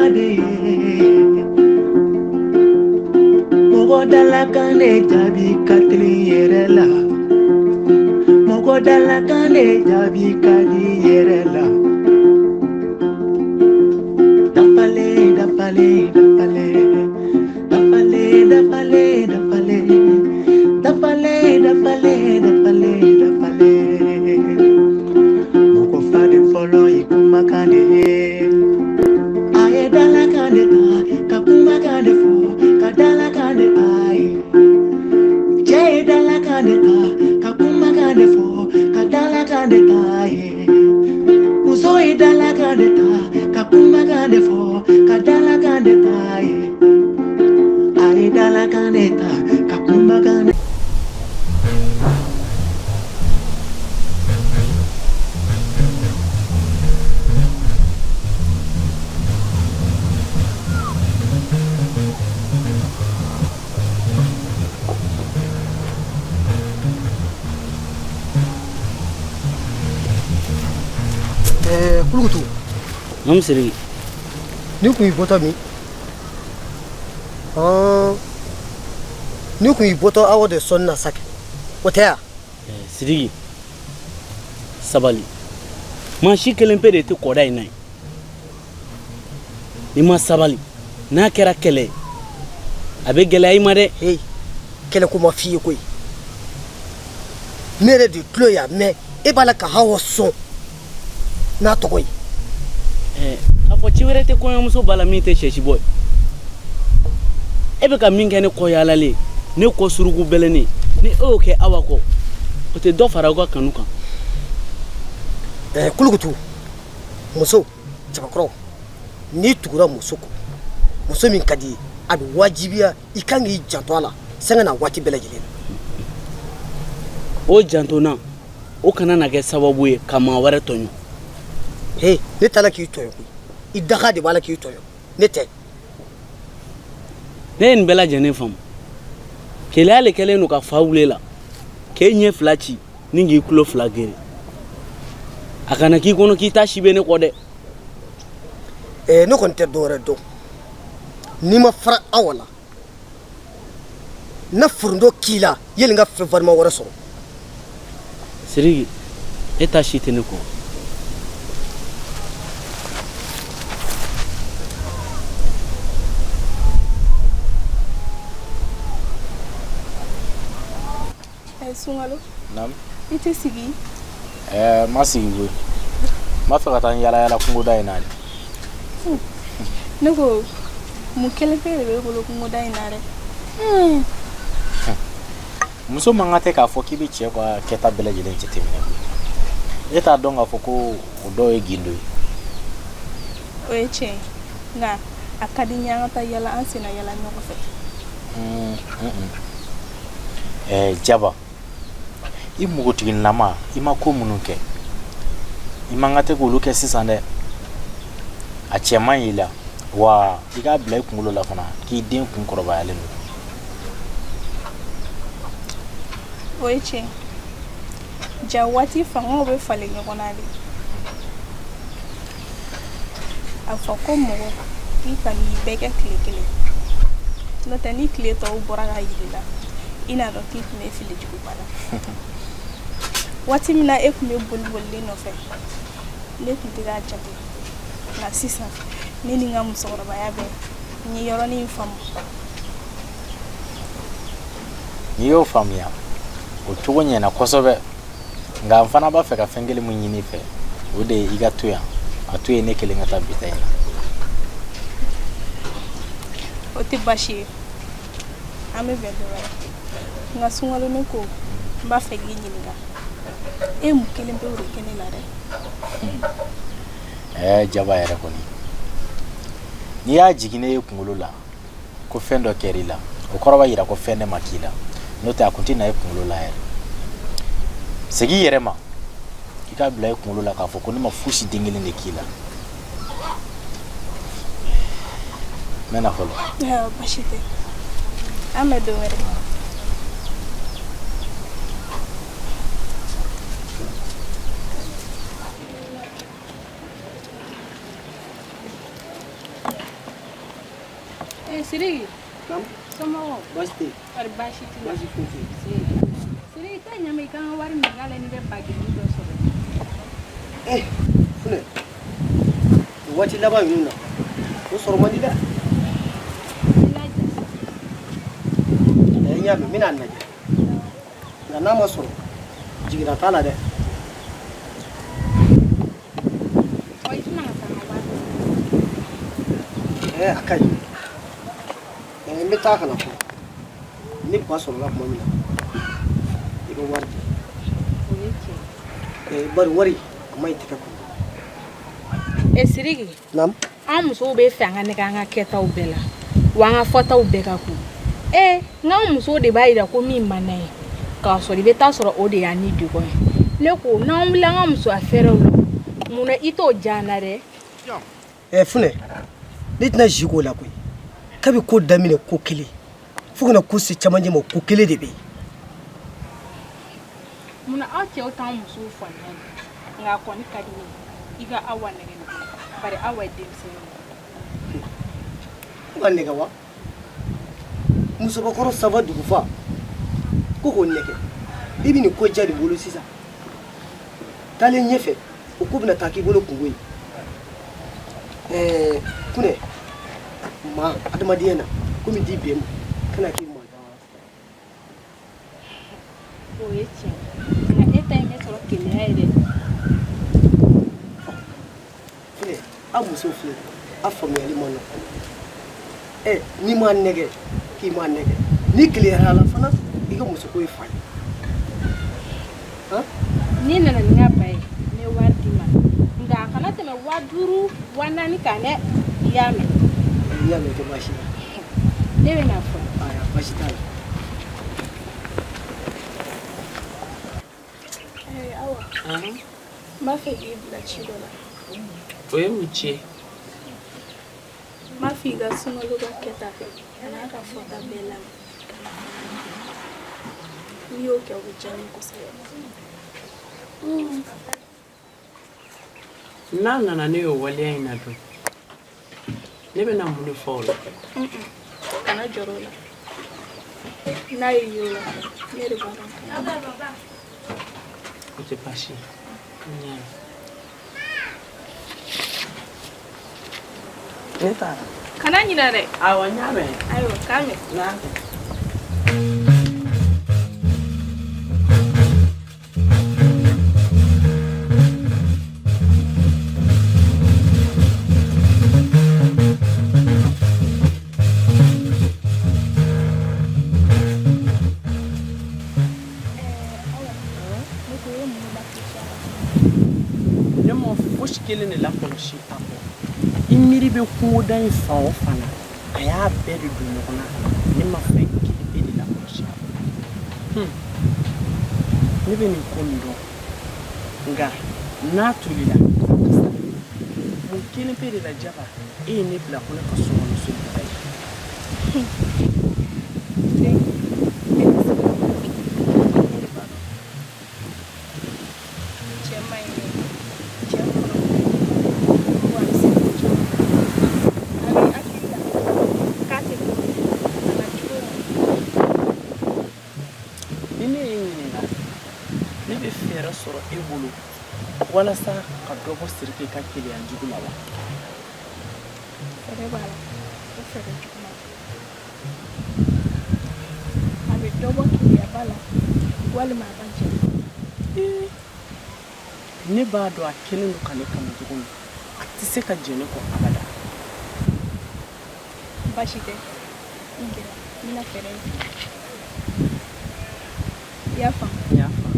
kade Mogo dala kane jabi katli yerela Mogo dala kane jabi kadi yerela Dapale dapale dapale Dapale dapale dapale Dapale dapale dapale dapale Mogo fade follow ikuma kane Aye dala kane ta kakuma kane fo kadala kane aye Jay dala kane ta kakuma kane fo kadala kane aye Uzoi dala kane ta kakuma kane fo kadala kane aye Aye dala kane ta kakuma kane Kulukutu. Nam Sirigi. Ni kun yi bɔtɔ min? Ni kun yi bɔtɔ aw de sɔnni na sakɛ. O tɛ ya? Sirigi. Sabali. Maa si kelen pe de tɛ kɔda in na ye. Ni ma sabali. N'a kɛra kɛlɛ a bɛ gɛlɛya I ma dɛ. Hey, kɛlɛ ko ma f'i ye koyi. Ne yɛrɛ de tulo y'a mɛn e b'a la ka Hawa sɔn. N'a tɔgɔ ye. A fɔ ci wɛrɛ tɛ kɔɲɔmuso b'a la min tɛ sɛsi bɔ ye. E bɛ ka min kɛ ne kɔ yaalalen ne kɔ suruku bɛlɛnnen ni e y'o kɛ Awa kɔ o tɛ dɔ fara aw ka kanu kan. Kulukutu muso cɛbakɔrɔ n'i tugura muso kɔ muso min ka di ye a bɛ wajibiya I kan k'i janto a la sanga na waati bɛɛ lajɛlen na. O janto na o kana na kɛ sababu ye ka maa wɛrɛ tɔɲɔ. Hey, ne t'a la k'i tɔɲɔ koyi I daga de b'a la k'i tɔɲɔ ne tɛ. Ne ye nin bɛɛ lajɛlen faamu keleya le kɛlen don ka fa wule la k'e ɲɛ fila ci ni k'i tulo fila gere a kana k'i kɔnɔ k'i ta si bɛ ne kɔ dɛ. Ne kɔni tɛ dɔwɛrɛ dɔn n'i ma fara Awa la na furundo k'i la yeli n ka fɛn farima wɛrɛ sɔrɔ. Sirigi e ta si tɛ ne kɔ. Sungalo. Nam. I tɛ sigi? Ma sigi koyi. Ma fɛ ka taa yala yala kungo da in na de. Ne ko mun kelen pe de bɛ bolo kungo da in na dɛ. Muso man ka tɛ k'a fɔ k'i bɛ cɛ ka kɛta bɛɛ lajɛlen jateminɛ koyi. E t'a dɔn k'a fɔ ko o dɔw ye gindo ye. O ye tiɲɛ nka a ka di n ye an ka taa yala an senna yala ɲɔgɔn fɛ. Jaba. I npogotiginilama I ma ko minnu kɛ I man ka tɛ k'olu kɛ sisan dɛ a cɛ man ɲi I la wa I k'a bila I kunkolo la fana k'i den kun kɔrɔbayalen don. O ye tiɲɛ ja waati fangaw bɛ falen ɲɔgɔn na de a fɔ ko mɔgɔ I ka n'i bɛɛ kɛ tile kelen n'o tɛ ni tile tɔw bɔra ka yiri la I n'a dɔn k'i tun bɛ fili juguba la. Waati min na e tun bɛ boli nɔfɛ ne tun tɛ k'a jate nka sisan ne ni n ka musokɔrɔbaya bɛ n ye yɔrɔnin faamu. N'i y'o faamuya o cogo ɲɛna kosɛbɛ nka n fana b'a fɛ ka fɛn kelen mun ɲini I fɛ o de ye I ka to yan a to yen ne kelen ka taa bita in na. O tɛ baasi ye an bɛ bɛn dɔ wɛrɛ nka Sunkalo ne ko n b'a fɛ k'i ɲininka e mun kelen bɛ o de kɛ ne la dɛ. Jaba yɛrɛ kɔni n'i y'a jigin ne ye kunkolo la ko fɛn dɔ kɛra I la o kɔrɔ b'a jira ko fɛn de ma k'i la n'o tɛ a kun tɛ na I kunkolo la yɛrɛ. Segin I yɛrɛ ma I k'a bila I kunkolo la k'a fɔ ko ne ma fosi den kelen de k'i la. N bɛ na fɔlɔ. Baasi tɛ an bɛ don wɛrɛ. Sirigi. Nam. Somɔgɔw. Baasi tɛ yen. Wari baasi t'i la. Baasi foyi tɛ yen. Sirigi t'a ɲɛ ma i kan ka wari minɛ k'ale ni bɛ bageni dɔ sɔrɔ. Funɛ. O waati laban ninnu na o sɔrɔ man di dɛ. I lajɛ. N y'a mɛn n bɛna a lajɛ nka n'a ma sɔrɔ jiginna t'a la dɛ. Ɔ i tɛna ka taa n ka wari minɛ. A ka ɲi n bɛ taa ka na fɔ ni ba sɔrɔla tuma min na i bɛ wari di. O ye tiɲɛ. Bari wari a ma ɲi tɛgɛ kɔnɔ. Sirigi. Naamu. An musow bɛ fɛ an ka nɛgɛ an ka kɛtaw bɛɛ la wa an ka fɔtaw bɛɛ ka kun. N'an musow de b'a jira ko min man n'a ye k'a sɔrɔ i bɛ taa sɔrɔ o de y'an ni degun ye. Ne ko n'an wuli an ka musoya fɛɛrɛw la munna i t'o diya an na dɛ. Funɛ ne tɛna zi k'o la koyi kabi ko daminɛ ko kelen fo kana ko se camancɛ ma ko kelen de bɛ yen. Munna aw cɛw t'an musow fɔ ɲɛ nka a kɔni ka di ne ye i ka Awa nɛgɛ ne bari Awa ye denmisɛnnin ye. Ka nɛgɛ wa musokɔrɔ saba dugufa ko k'o nɛgɛ i bɛ nin ko diya de bolo sisan taalen ɲɛfɛ o ko bɛna taa k'i bolo kungo ye. Funɛ maa adamadenya na komi di bɛn ma kana k'i ma. O ye tiɲɛ nka e ta in bɛ sɔrɔ keleya ye dɛ. Funɛ aw musow filɛ a faamuyali ma nɔgɔn. N'i m'a nɛgɛ k'i m'a nɛgɛ ni keleyara la fana i ka musoko ye fa ye. N'i nana ni n ka ba ye n bɛ wari d'i ma nka a kana tɛmɛ 5000 4000 kan dɛ i y'a mɛn. N'i y'a mɛn o tɛ baasi ye. Ne bɛ na fɔ. Baasi t'a la. Awa n b'a fɛ k'i bila ci dɔ la. O ye mun ci ye? N b'a fɔ i ka sunkalo ka kɛta a n'a ka fɔta bɛɛ lamɛn. N'i y'o kɛ o bɛ diya n ye kosɛbɛ. N'a nana ne y'o waleya in na dun ne bɛna mun de fɔ o la? Kana jɔrɔ o la n'a ye ye o la ne de b'a dɔn. O tɛ baasi ye. Ne taara. Kana ɲinɛ dɛ. Awɔ n y'a mɛn. Ayiwa k'a mɛn. Kelen de la kɔlɔsi a kɔ i miiri bɛ kungoda in fan o fan na a y'a bɛɛ de don ɲɔgɔn na ne ma fɛn kelen bɛ de la kɔlɔsi a kɔ ne bɛ nin ko nin dɔn nka n'a tolila mun kelen bɛ de la jaba e ye ne bila ko ne ka sokɔnɔso bila ye. Walasa ka dɔ bɔ Siriki ka keleya jugu la wa? Fɛɛrɛ b'a la o fɛɛrɛ juguman a bɛ dɔ bɔ keleyaba la walima a b'a jɛ. Ne b'a dɔn a kelen don ka ne kanu cogo min a tɛ se ka jɛ ne kɔ abada. Baasi tɛ n gɛrɛ n bɛna fɛɛrɛ in tigɛ i y'a faamu. N y'a faamu.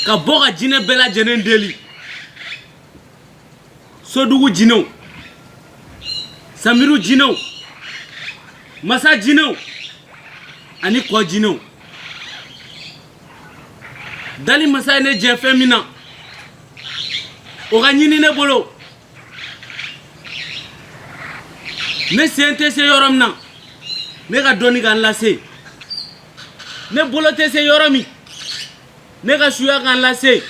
Ka bɔ ka jinɛ bɛɛ lajɛlen deli Sodugu jinɛw Samiru jinɛw Masa jinɛw ani kɔ jinɛw Dali masa ye ne jɛ fɛn min na o ka ɲini ne bolo ne sen tɛ se yɔrɔ min na ne ka dɔnni ka n lase ne bolo tɛ se yɔrɔ min ne ka suya ka n lase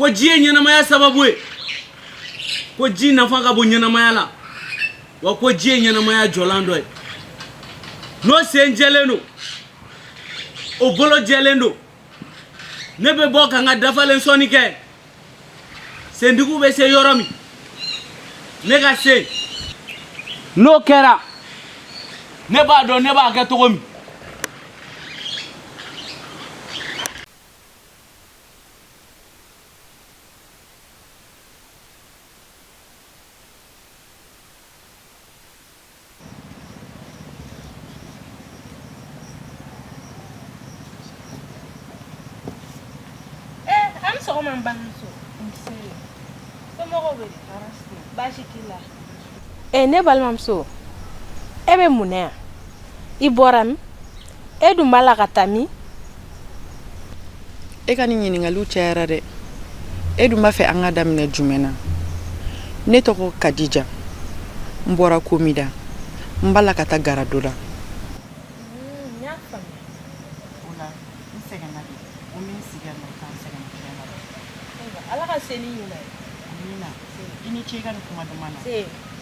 ko ji ye ɲɛnamaya sababu ye ko ji nafa ka bon ɲɛnamaya la wa ko ji ye ɲɛnamaya jɔlan dɔ ye n'o sen jɛlen don o bolo jɛlen don ne bɛ bɔ ka n ka dafalen sɔnni kɛ sendigiw bɛ se yɔrɔ min ne ka se n'o kɛra ne b'a dɔn ne b'a kɛ cogo min. Ne balimamuso e bɛ mun na yan i bɔra min e dun b'a la ka taa min e ka ni ɲininkaliw cayara dɛ e dun b'a fɛ an ka daminɛ jumɛn na ne tɔgɔ Kadija n bɔra Komida n b'a la ka taa Garado la y'a faamuya o la n sɛgɛnna de o min sigila na kan sɛgɛn tiɲɛna Ala ka se ni ɲuman ye amina i ni ce i ka nin kuma duman na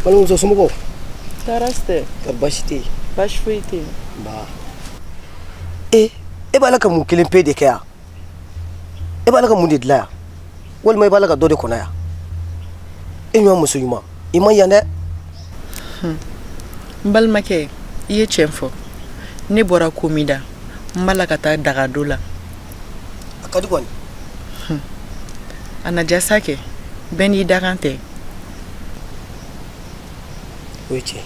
balimamuso somɔgɔw tɔɔrɔ tɛ kɔri baasi tɛ yen baasi foyi tɛ yen ba e b'a la ka mun kelen pe de kɛ yan e b'a la ka mun de dilan yan walima i b'a la ka dɔ de kɔnɔ yan e ɲɔgɔn muso ɲuman i ma yan dɛ n balimakɛ i ye tiɲɛ fɔ ne bɔra Komida n b'a la ka taa Dagado la a ka di kɔni a na jasa kɛ bɛɛ n'i dakan tɛ o ye tiɲɛ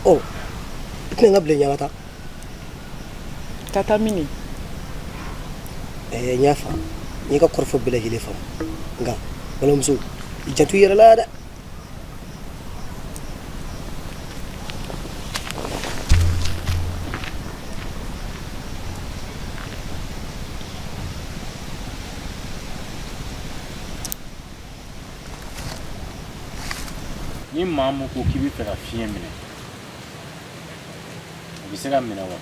ɔ i tɛna n ka bilen ɲaga ta ka taa mini n y'a faamu n y'i ka kɔrɔfɔ bɛɛ lajɛlen faamu nka balimamuso i janto i yɛrɛ la dɛ ni maa mun ko k'i bɛ fɛ ka fiɲɛ minɛ o bɛ se ka minɛ wa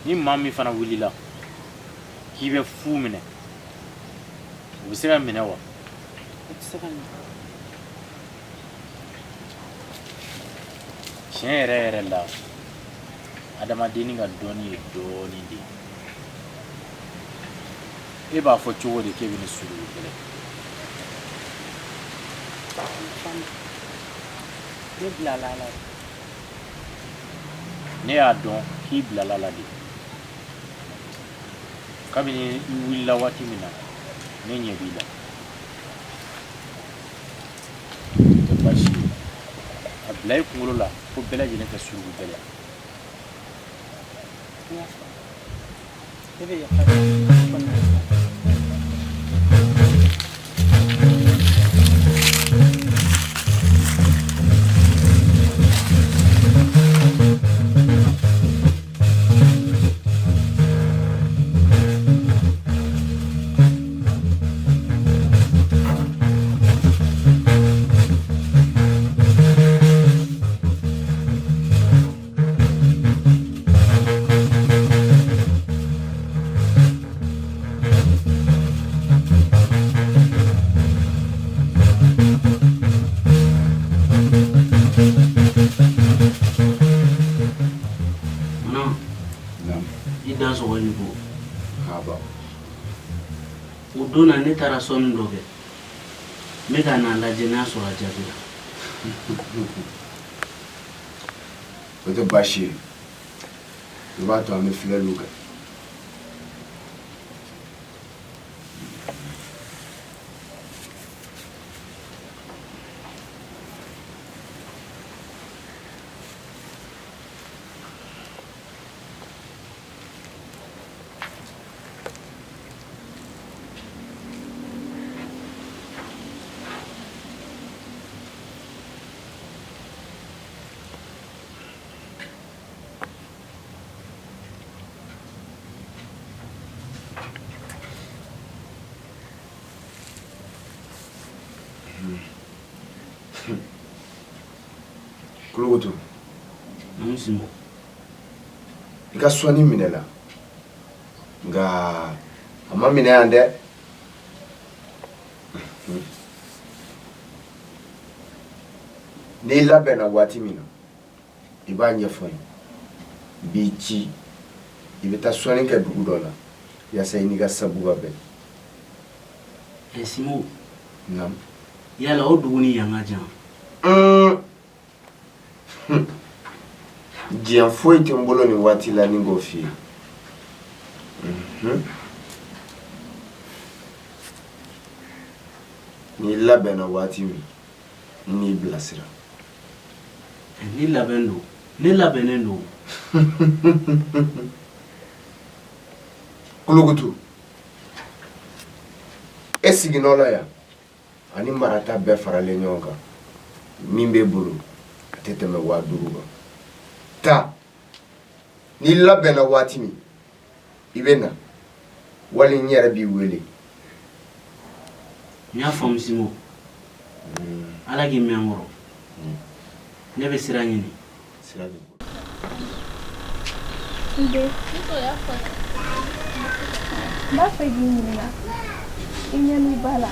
ni maa min fana wulila k'i bɛ fu minɛ o bɛ se ka minɛ wa tiɲɛ yɛrɛ yɛrɛ la adamadenni ka dɔnni ye dɔɔnin de ye e b'a fɔ cogo di k'e bɛ ne surugu kɛlɛ ne bilala la ne y'a dɔn k'i bilala la de kabini i wulila waati min na ne ɲɛ b'i la tɛ baasi ye a bila i kunkolo la ko bɛɛ lajɛlen tɛ surugu bɛɛ la ne bɛ yafa o don na ne taara sɔnni dɔ kɛ n bɛ ka n'a lajɛ n'a sɔrɔ a jaabira o tɛ baasi ye i b'a to an bɛ filɛliw kɛ Kulugutu. Namusimo. I ka sɔnni minɛ la nka a ma minɛ yan dɛ. N'i labɛnna waati min na I b'a ɲɛfɔ n ye I b'i ci I bɛ taa sɔnni kɛ dugu dɔ la yaasa I n'i ka sabu ka bɛn. Simo. Naamu. Yala o dugu ni yan ka jan. Diɲɛ foyi tɛ n bolo nin waati la ni k'o f'i ye. N'i labɛnna waati min n n'i bilasira. Ni labɛn don ne labɛnnen don. Kulugutu e siginɔ la yan ani marata bɛɛ faralen ɲɔgɔn kan min b'e bolo a tɛ tɛmɛ 5000 kan. Ta n'i labɛnna waati min I bɛ na wali n yɛrɛ b'i wele. N y'a faamu Simo. Ala k'i mɛn n kɔrɔ. Ne bɛ sira ɲini. Sira bɛ bɔ. N b'a fɛ k'i ɲininka I ɲɛ n'i ba la.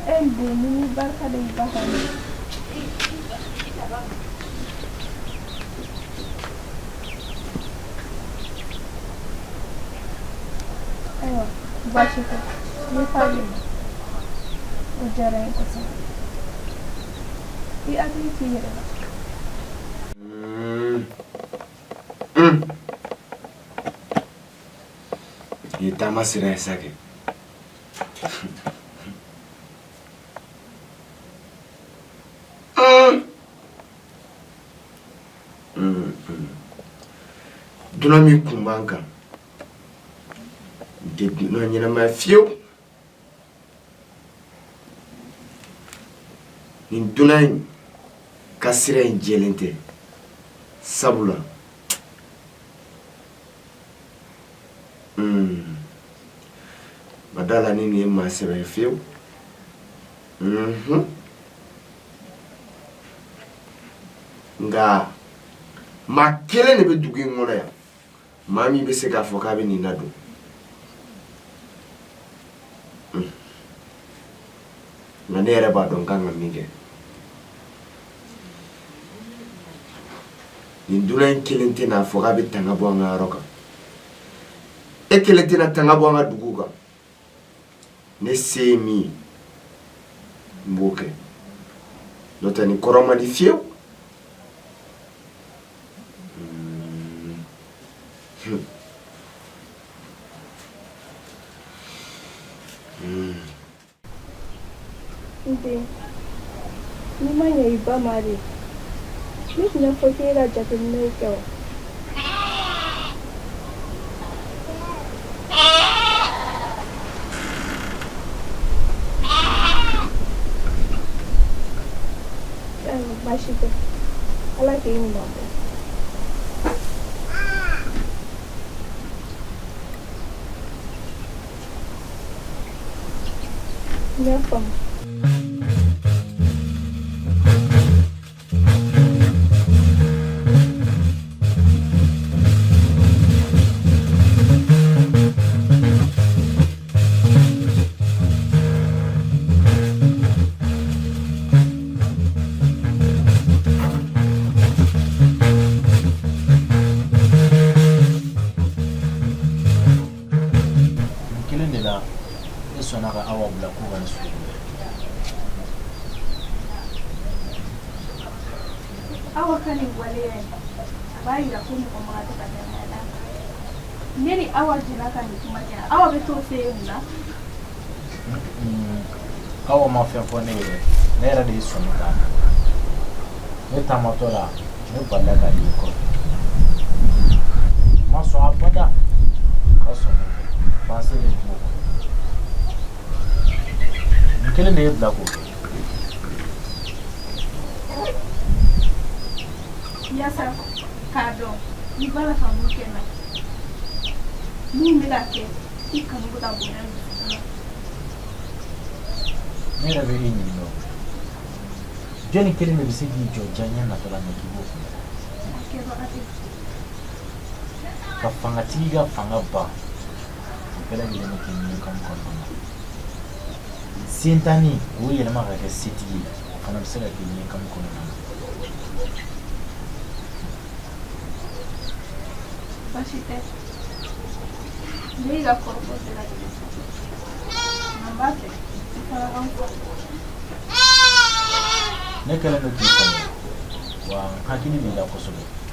E den ni barika da I ba ka ɲɛ. Ayiwa baasi tɛ ne fa bɛ yen. O diyara n ye kosɛbɛ. I hakili t'i yɛrɛ la. I ye taama sira ye sa kɛ. Dunan min kun b'an kan tɛ dunan ɲɛnama fiyewu. Nin dunan in ka sira in jɛlen tɛ sabula madala ni nin ye maa sɛbɛ ye fiyewu. Nka maa kelen de bɛ dugu in kɔnɔ yan maa min bɛ se k'a fɔ k'a bɛ nin ladon. Nka ne yɛrɛ b'a dɔn n kan ka min kɛ. Nin dunan in kelen tɛ n'a fɔ k'a bɛ tanga bɔ an ka yɔrɔ kan. E kelen tɛna tanga bɔ an ka dugu kan. Ne se ye min ye n b'o kɛ. N'o tɛ nin kɔrɔ man di fiyewu. Nde ni ma ɲɛ I ba ma de. Ne tun y'a fɔ k'e ka jateminɛw kɛ o. Baasi tɛ Ala k'i ɲuman bɔ. N y'a faamu. Awa kan nin waleya in a b'a yira ko mɔgɔ ma tɛ ka danaya da kan. Ne ni Awa jɛra ka nin kuma kɛ Awa bɛ t'o fɛ yen mun na? Awa ma fɛn fɔ ne ye ne yɛrɛ de ye sɔnni k'a ma. Ne taamatɔ la ne balila ka y'i kɔ. Ma sɔn abada ka sɔn ne fɛ fansi de tun b'o kɔnɔ. Nin kelen de ye bila k'o kɛ. Yasa k'a dɔn i b'a la ka mun kɛ n na min bɛ ka kɛ i kanu bɛ ka bonya n dusukun na. Ne yɛrɛ bɛ e ɲininka o jɔnni kelen de bɛ se k'i jɔ diɲɛ natɔla ɲɛ k'i b'o kun A kɛbaga tɛ. ka fangatigi ka fanga ban o bɛɛ lajɛlen bɛ kɛ ɲininkali kɔnɔna na sentanni o yɛlɛma ka kɛ setigi ye o fana bɛ se ka kɛ ɲininkali kɔnɔna na. Basi tɛ ne y'i ka kɔrɔfɔ bɛɛ lajɛlen fɔ nka n b'a fɛ i fana ka n fɔ. Ne kɛlen don k'i faamuya wa n hakili b'i la kosɛbɛ